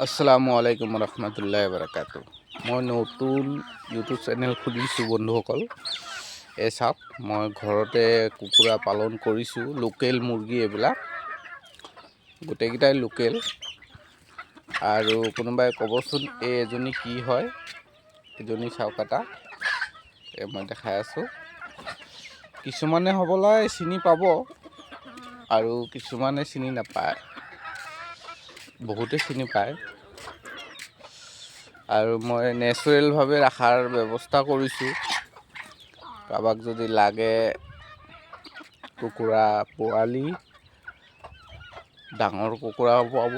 আসসালামু আলাইকুম ৰহমতুল্লাহ বাৰাকাতুহ। মই নতুন ইউটিউব চেনেল খুলিছোঁ বন্ধুসকল। এই চাওক, মই ঘৰতে কুকুৰা পালন কৰিছোঁ। লোকেল মুৰ্গী এইবিলাক গোটেইকেইটাই লোকেল। আৰু কোনোবাই ক'বচোন এই এজনী কি হয়? এজনী চাওক, এটা মই দেখাই আছোঁ। কিছুমানে হ'বলৈ চিনি পাব আৰু কিছুমানে চিনি নাপায়, বহুতে চিনি পায়। আৰু মই নেচাৰেলভাৱে ৰখাৰ ব্যৱস্থা কৰিছোঁ। কাৰোবাক যদি লাগে কুকুৰা পোৱালি, ডাঙৰ কুকুৰাও পাব।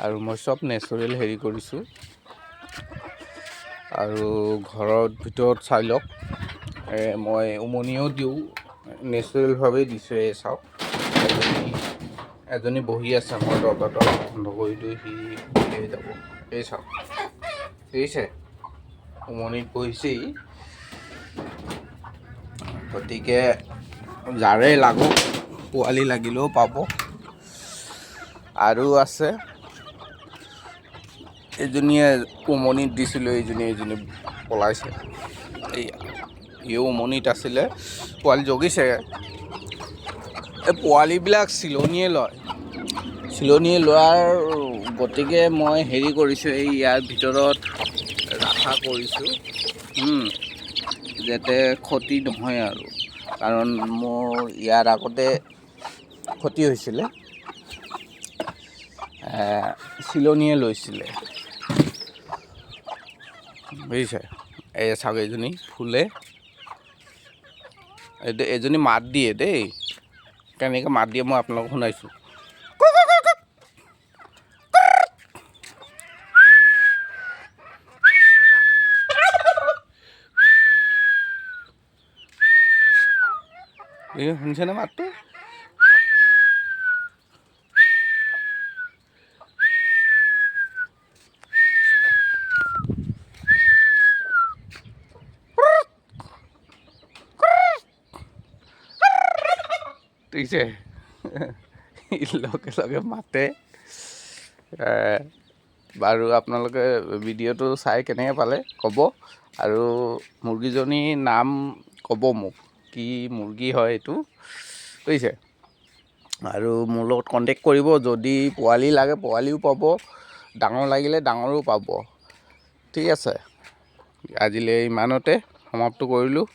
আৰু মই চব নেচাৰেল হেৰি কৰিছোঁ। আৰু ঘৰৰ ভিতৰত চাই লওক, মই উমনিও দিওঁ, নেচাৰেলভাৱে দিছোঁ। এই চাওক, এজনী বহি আছে, মই দৰজাটো বন্ধ কৰি দিওঁ, সি উলিয়াই যাব। এই চাওক, দেখিছে, উমনিত বহিছেই। গতিকে যাৰে লাগক, পোৱালি লাগিলেও পাব। আৰু আছে এজনীয়ে উমনিত দিছিলোঁ, এইজনী পলাইছে। এই উমনিত আছিলে, পোৱালি জগিছে। এই পোৱালিবিলাক চিলনীয়ে লয়। চিলনীয়ে লোৱাৰ গতিকে মই হেৰি কৰিছোঁ, এই ইয়াৰ ভিতৰত ৰখা কৰিছোঁ, যাতে ক্ষতি নহয় আৰু। কাৰণ মোৰ ইয়াৰ আগতে ক্ষতি হৈছিলে, চিলনীয়ে লৈছিলে, বুজিছে। এই চাওক, এজনী ফুলে, এজনী মাত দিয়ে দেই। কেনেকৈ মাত দিয়ে মই আপোনালোকক শুনাইছোঁ। শুনিছেনে মাতটো? দেখিছে, লগে লগে মাতে। বাৰু আপোনালোকে ভিডিঅ'টো চাই কেনেকৈ পালে ক'ব। আৰু মুৰ্গীজনীৰ নাম ক'ব মোক, কি মুৰ্গী হয় এইটো, বুজিছে। আৰু মোৰ লগত কণ্টেক্ট কৰিব। যদি পোৱালি লাগে পোৱালিও পাব, ডাঙৰ লাগিলে ডাঙৰো পাব। ঠিক আছে, আজিলৈ ইমানতে সমাপ্ত কৰিলোঁ।